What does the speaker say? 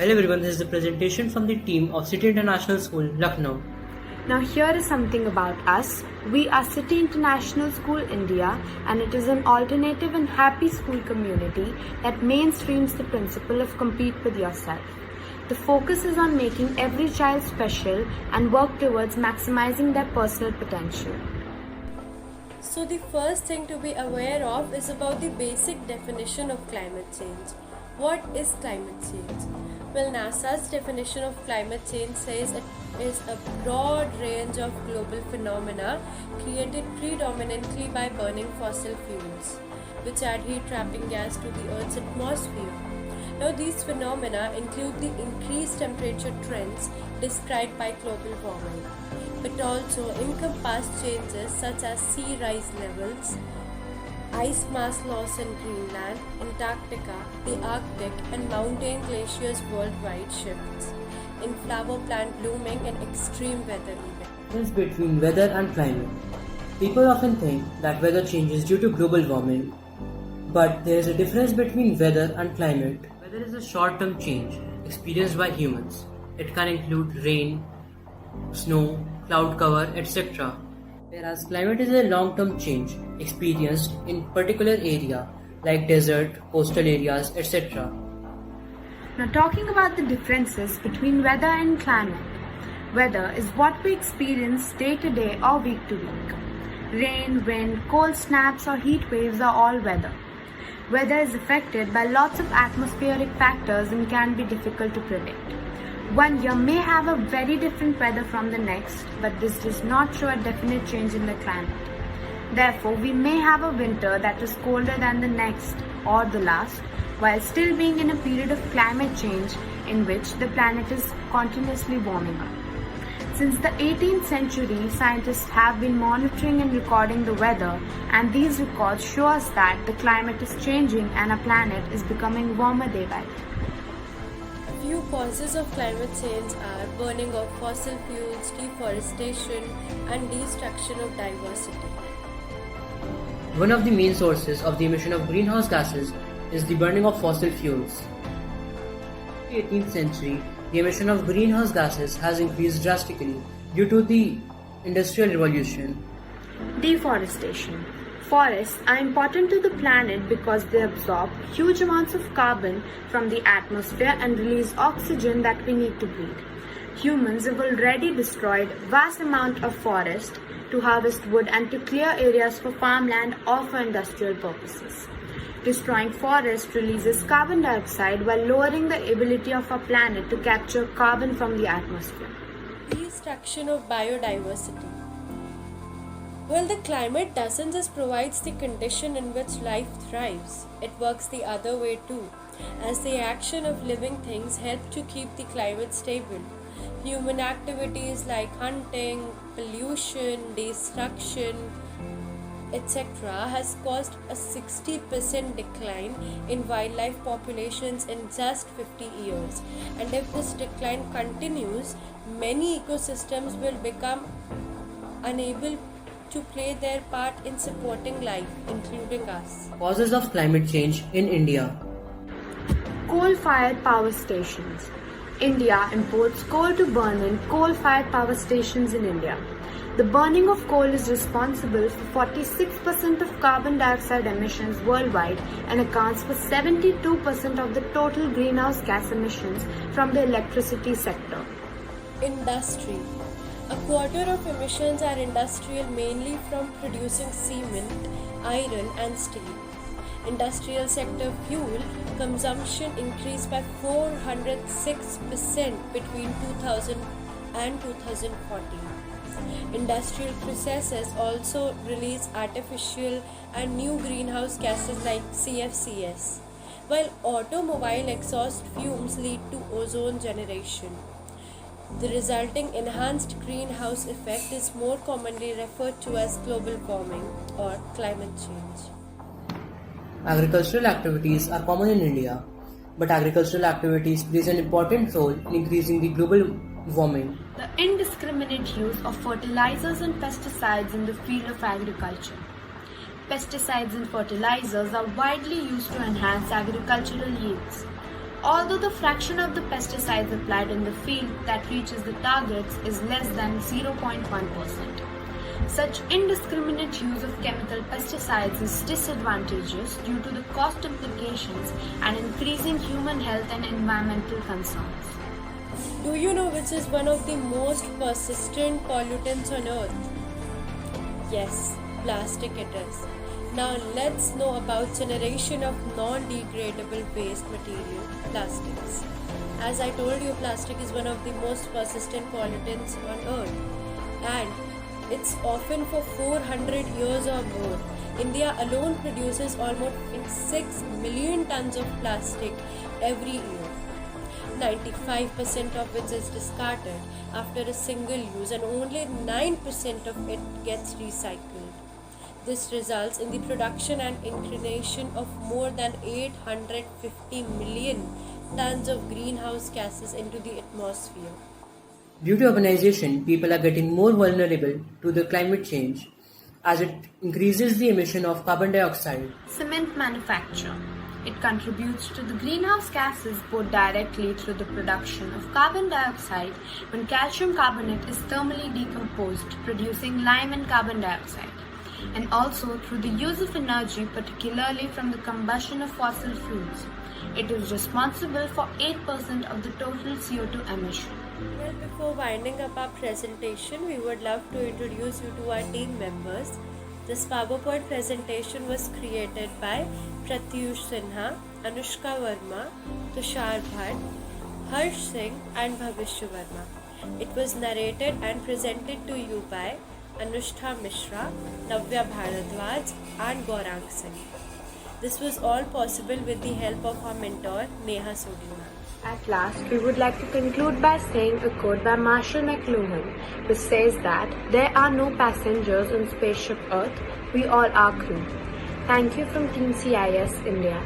Hello everyone, this is a presentation from the team of City International School, Lucknow. Now here is something about us. We are City International School India, and it is an alternative and happy school community that mainstreams the principle of compete with yourself. The focus is on making every child special and work towards maximizing their personal potential. So the first thing to be aware of is about the basic definition of climate change. What is climate change? Well, NASA's definition of climate change says it is a broad range of global phenomena created predominantly by burning fossil fuels, which add heat-trapping gas to the Earth's atmosphere. Now, these phenomena include the increased temperature trends described by global warming, but also encompass changes such as sea rise levels, ice mass loss in Greenland, Antarctica, the Arctic, and mountain glaciers worldwide shifts in flower plant blooming and extreme weather events. Difference between weather and climate. People often think that weather changes due to global warming, but there is a difference between weather and climate. Weather is a short-term change experienced by humans. It can include rain, snow, cloud cover, etc. Whereas climate is a long-term change experienced in particular area like desert, coastal areas, etc. Now talking about the differences between weather and climate. Weather is what we experience day to day or week to week. Rain, wind, cold snaps or heat waves are all weather. Weather is affected by lots of atmospheric factors and can be difficult to predict. One year may have a very different weather from the next, but this does not show a definite change in the climate. Therefore, we may have a winter that is colder than the next or the last, while still being in a period of climate change in which the planet is continuously warming up. Since the 18th century, scientists have been monitoring and recording the weather, and these records show us that the climate is changing and our planet is becoming warmer day by day. Few causes of climate change are burning of fossil fuels, deforestation, and destruction of diversity. One of the main sources of the emission of greenhouse gases is the burning of fossil fuels. In the 18th century, the emission of greenhouse gases has increased drastically due to the Industrial Revolution. Deforestation. Forests are important to the planet because they absorb huge amounts of carbon from the atmosphere and release oxygen that we need to breathe. Humans have already destroyed vast amount of forest to harvest wood and to clear areas for farmland or for industrial purposes. Destroying forests releases carbon dioxide while lowering the ability of our planet to capture carbon from the atmosphere. Destruction of biodiversity. Well, the climate doesn't just provide the condition in which life thrives, it works the other way too, as the action of living things help to keep the climate stable. Human activities like hunting, pollution, destruction, etc. has caused a 60% decline in wildlife populations in just 50 years. And if this decline continues, many ecosystems will become unable to play their part in supporting life, including us. Causes of climate change in India. Coal-fired power stations. India imports coal to burn in coal-fired power stations in India. The burning of coal is responsible for 46% of carbon dioxide emissions worldwide and accounts for 72% of the total greenhouse gas emissions from the electricity sector. Industry. A quarter of emissions are industrial, mainly from producing cement, iron and steel. Industrial sector fuel consumption increased by 406% between 2000 and 2014. Industrial processes also release artificial and new greenhouse gases like CFCs, while automobile exhaust fumes lead to ozone generation. The resulting enhanced greenhouse effect is more commonly referred to as global warming or climate change. Agricultural activities are common in India, but agricultural activities plays an important role in increasing the global warming. The indiscriminate use of fertilizers and pesticides in the field of agriculture. Pesticides and fertilizers are widely used to enhance agricultural yields. although the fraction of the pesticides applied in the field that reaches the targets is less than 0.1%. Such indiscriminate use of chemical pesticides is disadvantageous due to the cost implications and increasing human health and environmental concerns. Do you know which is one of the most persistent pollutants on earth? Yes, plastic it is. Now let's know about generation of non-degradable waste material, plastics. As I told you, plastic is one of the most persistent pollutants on earth, and it's often for 400 years or more. India alone produces almost 6 million tons of plastic every year, 95% of which is discarded after a single use and only 9% of it gets recycled. This results in the production and inclination of more than 850 million tons of greenhouse gases into the atmosphere. Due to urbanization, people are getting more vulnerable to the climate change as it increases the emission of carbon dioxide. Cement manufacture. It contributes to the greenhouse gases both directly through the production of carbon dioxide when calcium carbonate is thermally decomposed, producing lime and carbon dioxide, and also through the use of energy, particularly from the combustion of fossil fuels. It is responsible for 8% of the total CO2 emission. Well, before winding up our presentation, we would love to introduce you to our team members. This PowerPoint presentation was created by Pratyush Sinha, Anushka Verma, Tushar Bhatt, Harsh Singh and Bhavishya Verma. It was narrated and presented to you by Anushtha Mishra, Navya Bharadwaj and Gaurang Singh. This was all possible with the help of our mentor Neha Sodhi ma'am. At last, we would like to conclude by saying a quote by Marshall McLuhan, which says that there are no passengers on spaceship Earth, we all are crew. Thank you from Team CIS India.